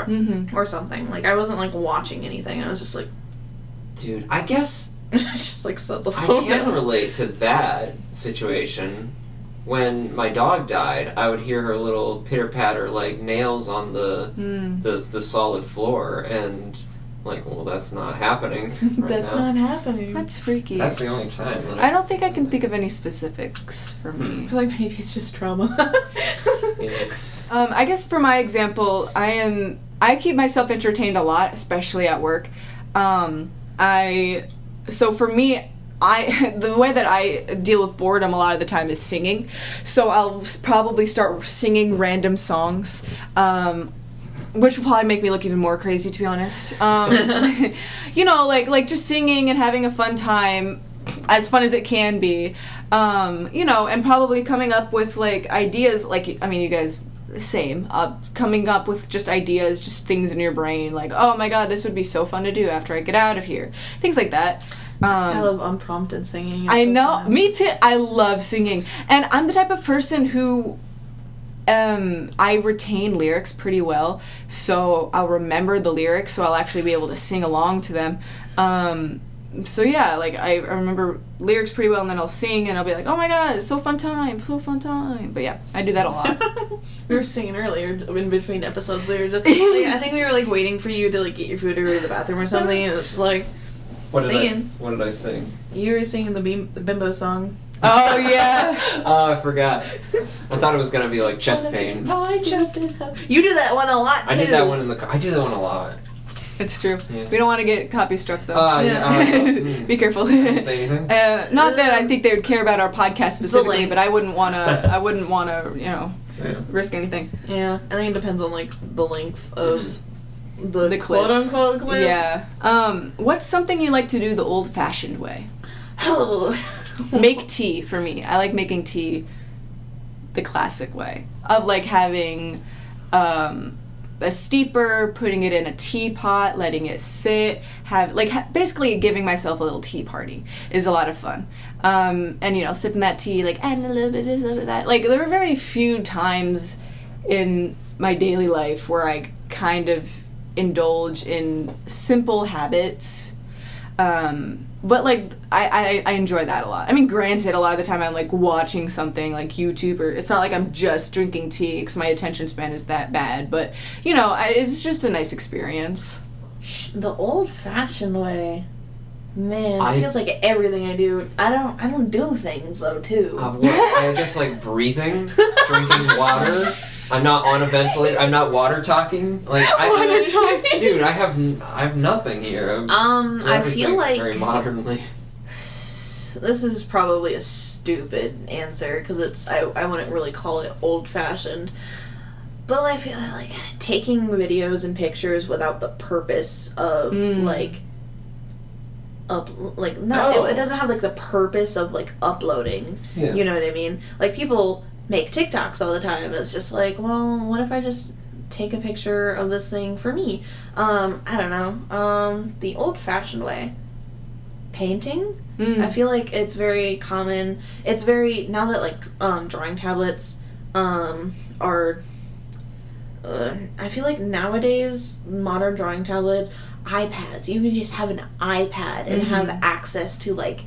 or something. Like I wasn't like watching anything. I was just like, dude, I guess. Just like set the phone. I can relate to that situation. When my dog died, I would hear her little pitter patter like nails on the solid floor, and like, well, that's not happening. That's not happening. That's freaky. That's the only time. I don't think I can think of any specifics for me. I feel like maybe it's just trauma. I guess for my example, I keep myself entertained a lot, especially at work. So for me, the way that I deal with boredom a lot of the time is singing. So I'll probably start singing random songs, which will probably make me look even more crazy, to be honest. Like just singing and having a fun time, as fun as it can be, and probably coming up with like ideas. Like, I mean, you guys. Same. Coming up with just ideas, just things in your brain, like, oh my god, this would be so fun to do after I get out of here. Things like that. I love unprompted singing. I know. Me too. I love singing. And I'm the type of person who I retain lyrics pretty well, so I'll remember the lyrics, so I'll actually be able to sing along to them. So yeah, like I remember lyrics pretty well, and then I'll sing, and I'll be like, oh my god, it's so fun time. But yeah, I do that a lot. We were singing earlier in between episodes. We were just, I think we were like waiting for you to like get your food or go to the bathroom or something, and it was just like What singing. What did I sing? You were singing the bimbo song. Oh yeah. Oh, I forgot. I thought it was gonna be like chest pain. My chest is up. You do that one a lot too. I did that one in the. I do that one a lot. It's true. Yeah. We don't want to get copy struck though. Yeah. Be careful. Didn't say anything. Not that I think they would care about our podcast specifically, but I wouldn't want to. Yeah. Risk anything. Yeah, I think it depends on like the length of the clip. quote unquote clip. Yeah. What's something you like to do the old-fashioned way? Make tea for me. I like making tea the classic way of like having a steeper, putting it in a teapot, letting it sit, basically giving myself a little tea party is a lot of fun. And sipping that tea, like adding a little bit of this, a little bit of that. Like there were very few times in my daily life where I kind of indulge in simple habits. But like I enjoy that a lot. I mean, granted, a lot of the time I'm like watching something like YouTube, or it's not like I'm just drinking tea because my attention span is that bad. But it's just a nice experience. The old-fashioned way, man, it feels like everything I do. I don't do things though too. I guess like breathing, drinking water. I'm not on a ventilator. I'm not water talking. Like water talking. Dude, I have nothing here. I feel like very modernly. This is probably a stupid answer because I wouldn't really call it old fashioned, but I feel like taking videos and pictures without the purpose of it doesn't have like the purpose of like uploading. Yeah. You know what I mean? Like people make TikToks all the time. It's just like, well, what if I just take a picture of this thing for me? I don't know. The old-fashioned way. Painting? I feel like it's very common. It's very, now that like drawing tablets are, I feel like nowadays, modern drawing tablets, iPads, you can just have an iPad and have access to like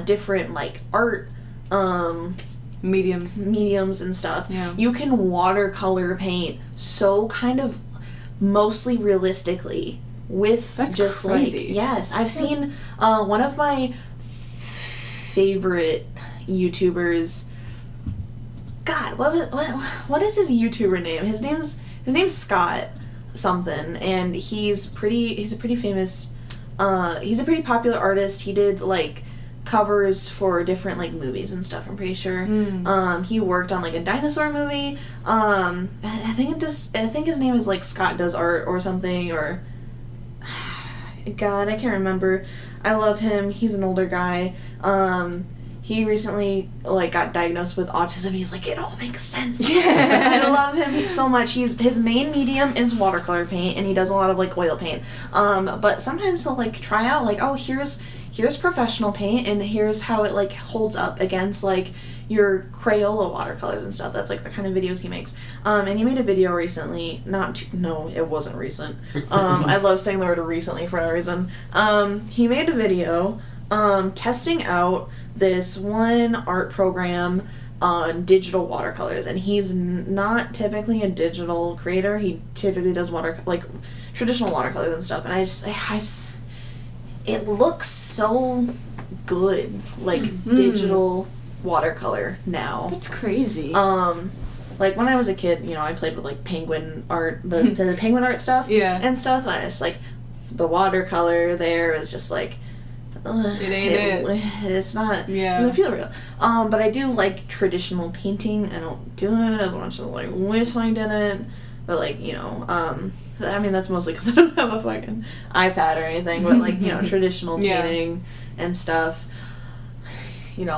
different like art mediums and stuff. Yeah. You can watercolor paint so kind of mostly realistically with That's just crazy. like, yes, I've seen one of my favorite YouTubers. God, what is his YouTuber name? His name's Scott something, and he's a pretty famous he's a pretty popular artist. He did like covers for different like movies and stuff, I'm pretty sure. He worked on like a dinosaur movie. I think his name is like Scott Does Art or something, or God, I can't remember. I love him. He's an older guy. He recently like got diagnosed with autism. He's like, it all makes sense. I love him so much. His main medium is watercolor paint, and he does a lot of like oil paint. But sometimes he'll like try out like, oh, here's professional paint, and here's how it like holds up against like your Crayola watercolors and stuff. That's like the kind of videos he makes. And he made a video recently. No, it wasn't recent. I love saying the word recently for no reason. He made a video testing out this one art program on digital watercolors, and he's not typically a digital creator. He typically does traditional watercolors and stuff, and it looks so good, like digital watercolor now. That's crazy. Like when I was a kid, I played with like penguin art, the penguin art stuff, and stuff. And I just like the watercolor there is just like, it ain't it. It's not. Yeah. It doesn't feel real. But I do like traditional painting. I don't do it as much as I wish I didn't. But like I mean that's mostly because I don't have a fucking iPad or anything. But like traditional painting and stuff.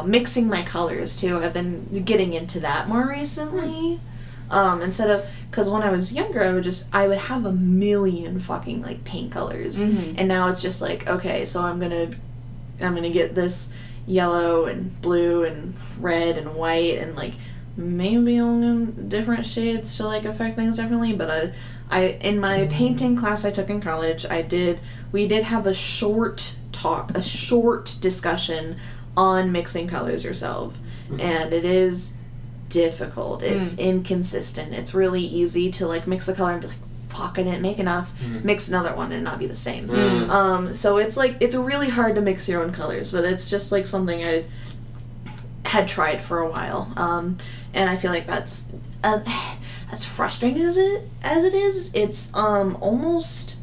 Mixing my colors too. I've been getting into that more recently. Instead of, because when I was younger, I would have a million fucking like paint colors, and now it's just like, okay, so I'm gonna get this yellow and blue and red and white and like maybe on different shades to like affect things differently. But I in my painting class I took in college, we did have a short a short discussion on mixing colors yourself. And it is difficult. It's inconsistent. It's really easy to like mix a color and be like, fuck, I didn't make enough. Mix another one and not be the same. So it's like, it's really hard to mix your own colors, but it's just like something I had tried for a while. And I feel like that's as frustrating as it is, it's almost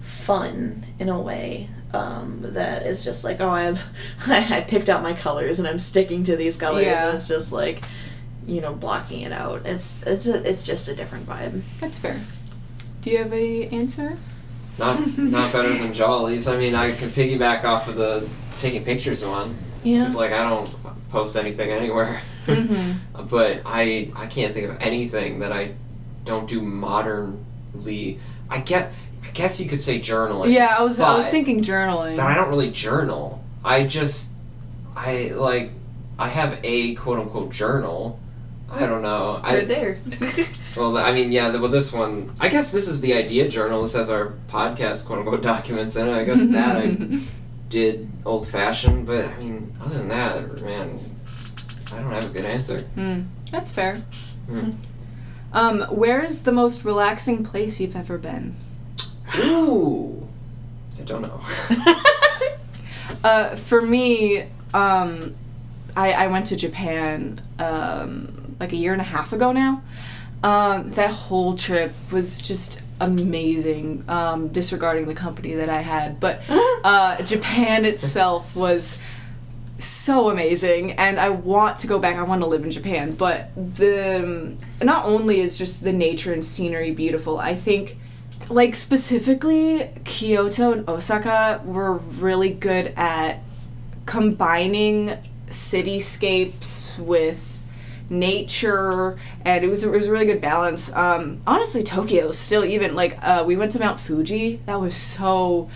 fun in a way. That is just like, oh, I picked out my colors and I'm sticking to these colors, and it's just like, you know, blocking it out. It's just a different vibe. That's fair. Do you have a answer? Not better than Jolly's. I mean, I can piggyback off of the taking pictures one. Yeah. Because like I don't post anything anywhere. But I can't think of anything that I don't do modernly. I guess you could say journaling. Yeah, I was thinking journaling. But I don't really journal. I have a quote unquote journal. I don't know. It's right there. Well, I mean, yeah. Well, this one. I guess this is the idea journal. This has our podcast quote unquote documents in it. I guess that I did old fashioned. But I mean, other than that, man, I don't have a good answer. That's fair. Where is the most relaxing place you've ever been? Ooh, I don't know. For me, I went to Japan like a year and a half ago now. That whole trip was just amazing, disregarding the company that I had. But Japan itself was so amazing, and I want to go back. I want to live in Japan. But not only is just the nature and scenery beautiful, I think, like, specifically Kyoto and Osaka were really good at combining cityscapes with nature, and it was a really good balance. Honestly, Tokyo still, even like we went to Mount Fuji. That was so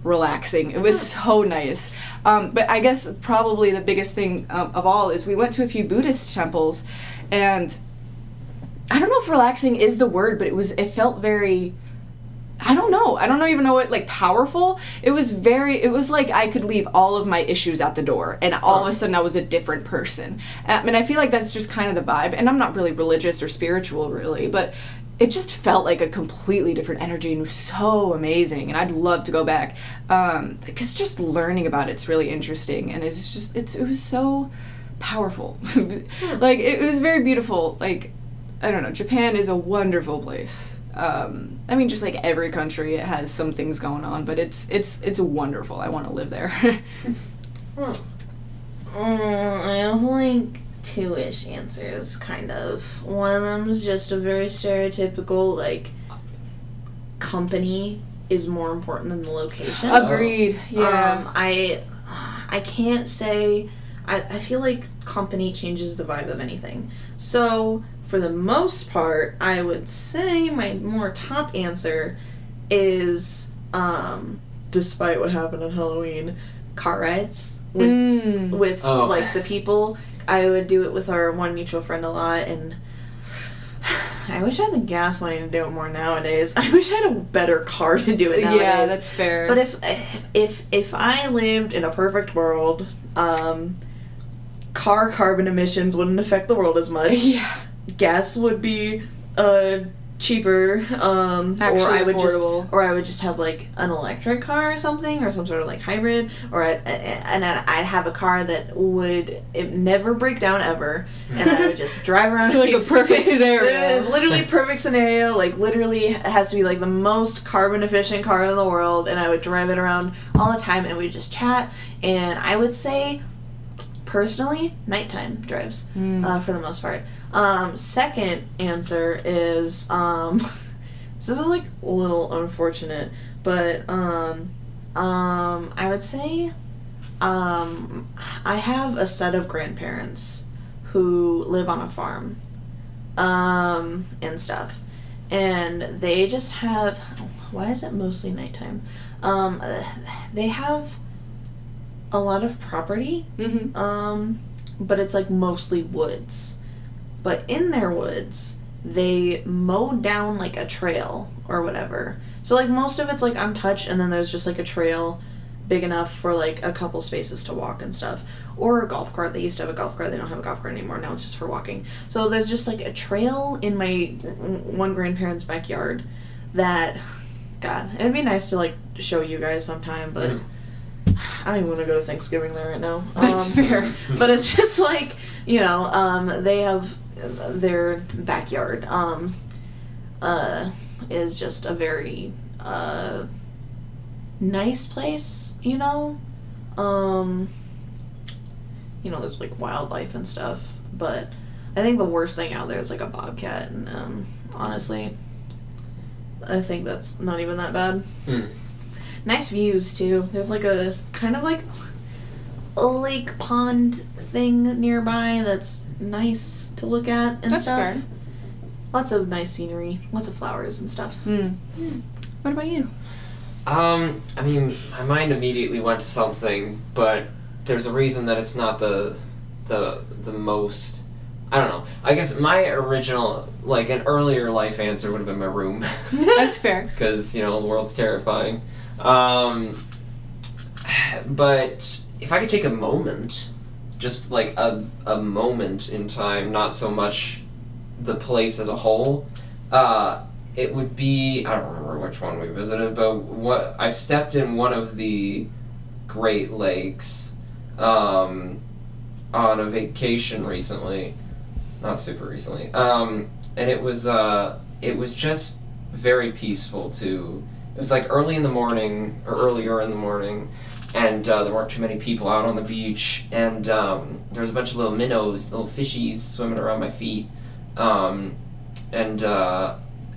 relaxing. It was so nice. But I guess probably the biggest thing of all is we went to a few Buddhist temples, and I don't know if relaxing is the word, but it felt very, I don't even know what, like, powerful. It was like I could leave all of my issues at the door, and all of a sudden I was a different person. And I feel like that's just kind of the vibe, and I'm not really religious or spiritual, really, but it just felt like a completely different energy, and it was so amazing, and I'd love to go back, because just learning about it's really interesting, and it was so powerful. Like, it was very beautiful. Like, I don't know, Japan is a wonderful place. I mean, just like every country, it has some things going on, but it's wonderful. I want to live there. I have like two-ish answers, kind of. One of them is just a very stereotypical, like, company is more important than the location. Agreed. Yeah. I can't say. I feel like company changes the vibe of anything. So, for the most part, I would say my more top answer is, despite what happened on Halloween, car rides with like, the people. I would do it with our one mutual friend a lot, and I wish I had the gas money to do it more nowadays. I wish I had a better car to do it nowadays. Yeah, that's fair. But if I lived in a perfect world, car carbon emissions wouldn't affect the world as much. Yeah. Gas would be cheaper, affordable. or I would just have like an electric car or something, or some sort of like hybrid, or I'd have a car that would never break down ever, and I would just drive around. Like a perfect scenario. Literally perfect scenario. Like, literally it has to be like the most carbon efficient car in the world, and I would drive it around all the time, and we'd just chat. And I would say, personally, nighttime drives, for the most part. Second answer is, this is like a little unfortunate, but, I would say, I have a set of grandparents who live on a farm, and stuff, and they just have, why is it mostly nighttime? They have a lot of property, but it's like mostly woods. But in their woods, they mow down like a trail or whatever. So like most of it's like untouched, and then there's just like a trail big enough for like a couple spaces to walk and stuff. Or a golf cart. They used to have a golf cart. They don't have a golf cart anymore. Now it's just for walking. So there's just like a trail in my one grandparent's backyard that, God, it'd be nice to like show you guys sometime, but I don't even want to go to Thanksgiving there right now. That's fair. But it's just like, you know, they have their backyard is just a very nice place, you know. You know, there's like wildlife and stuff, but I think the worst thing out there is like a bobcat, and honestly, I think that's not even that bad. Nice views too. There's like a kind of like a lake pond thing nearby that's nice to look at and that's stuff. Fair. Lots of nice scenery, lots of flowers and stuff. What about you? I mean, my mind immediately went to something, but there's a reason that it's not the most. I don't know. I guess my original, like, an earlier life answer would have been my room. That's fair. Because, you know, the world's terrifying. But if I could take a moment, just like a moment in time, not so much the place as a whole, it would be, I don't remember which one we visited, but I stepped in one of the Great Lakes on a vacation recently, not super recently, and it was just very peaceful too. It was like earlier in the morning, and there weren't too many people out on the beach, and there was a bunch of little minnows, little fishies swimming around my feet, and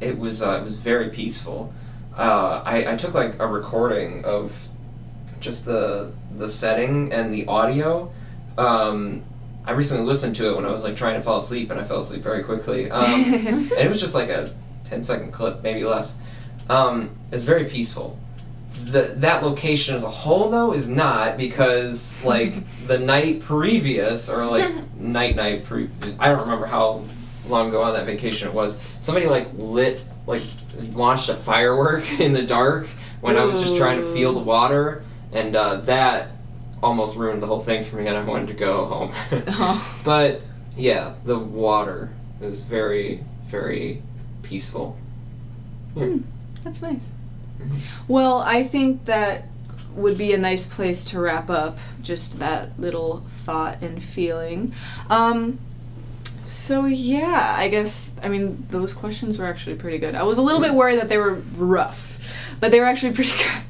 it was very peaceful. I took like a recording of just the setting and the audio. I recently listened to it when I was like trying to fall asleep, and I fell asleep very quickly. And it was just like a 10-second clip, maybe less. It's very peaceful. That location as a whole, though, is not, because like the night previous, or like I don't remember how long ago on that vacation it was. Somebody launched a firework in the dark when I was just trying to feel the water. And that almost ruined the whole thing for me, and I wanted to go home. But yeah, the water is very, very peaceful. That's nice. Well, I think that would be a nice place to wrap up, just that little thought and feeling. So yeah, I guess, I mean, those questions were actually pretty good. I was a little bit worried that they were rough, but they were actually pretty good.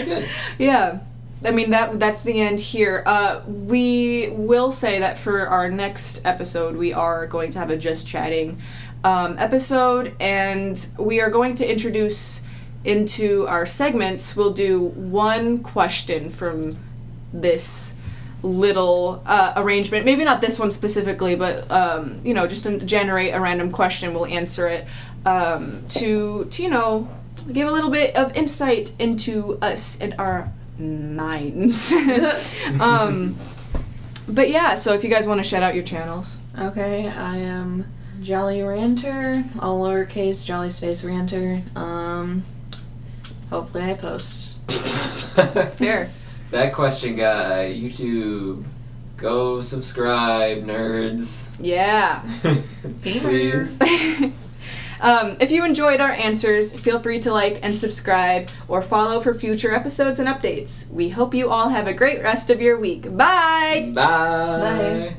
Good. Yeah. I mean, that's the end here. We will say that for our next episode, we are going to have a Just Chatting episode, and we are going to introduce into our segments, we'll do one question from this little arrangement. Maybe not this one specifically, but, you know, just to generate a random question, we'll answer it to, you know, give a little bit of insight into us and our minds. But yeah, so if you guys want to shout out your channels. Okay, I am Jolly Ranter, all lowercase, Jolly space Ranter. Hopefully I post. Fair. That question guy, YouTube. Go subscribe, nerds. Yeah. Please. If you enjoyed our answers, feel free to like and subscribe or follow for future episodes and updates. We hope you all have a great rest of your week. Bye! Bye! Bye.